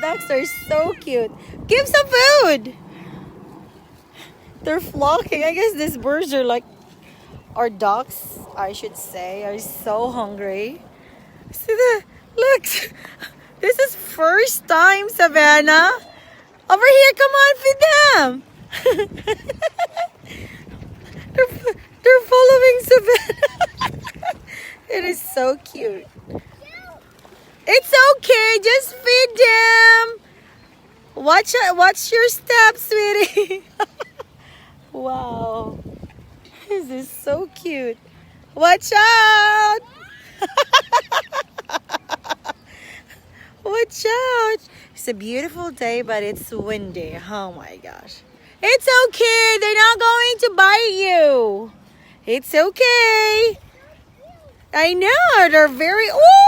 ducks are so cute. Give some food. They're flocking. I guess these birds are like, our ducks, I should say, are so hungry. See the, look. This is first time, Savannah. Over here, come on, feed them. they're following Savannah. It is so cute. It's okay, just feed them. Watch your steps, sweetie. Wow. This is so cute. Watch out. Watch out. It's a beautiful day, but it's windy. Oh my gosh. It's okay. They're not going to bite you. It's okay. I know. They're very... Ooh!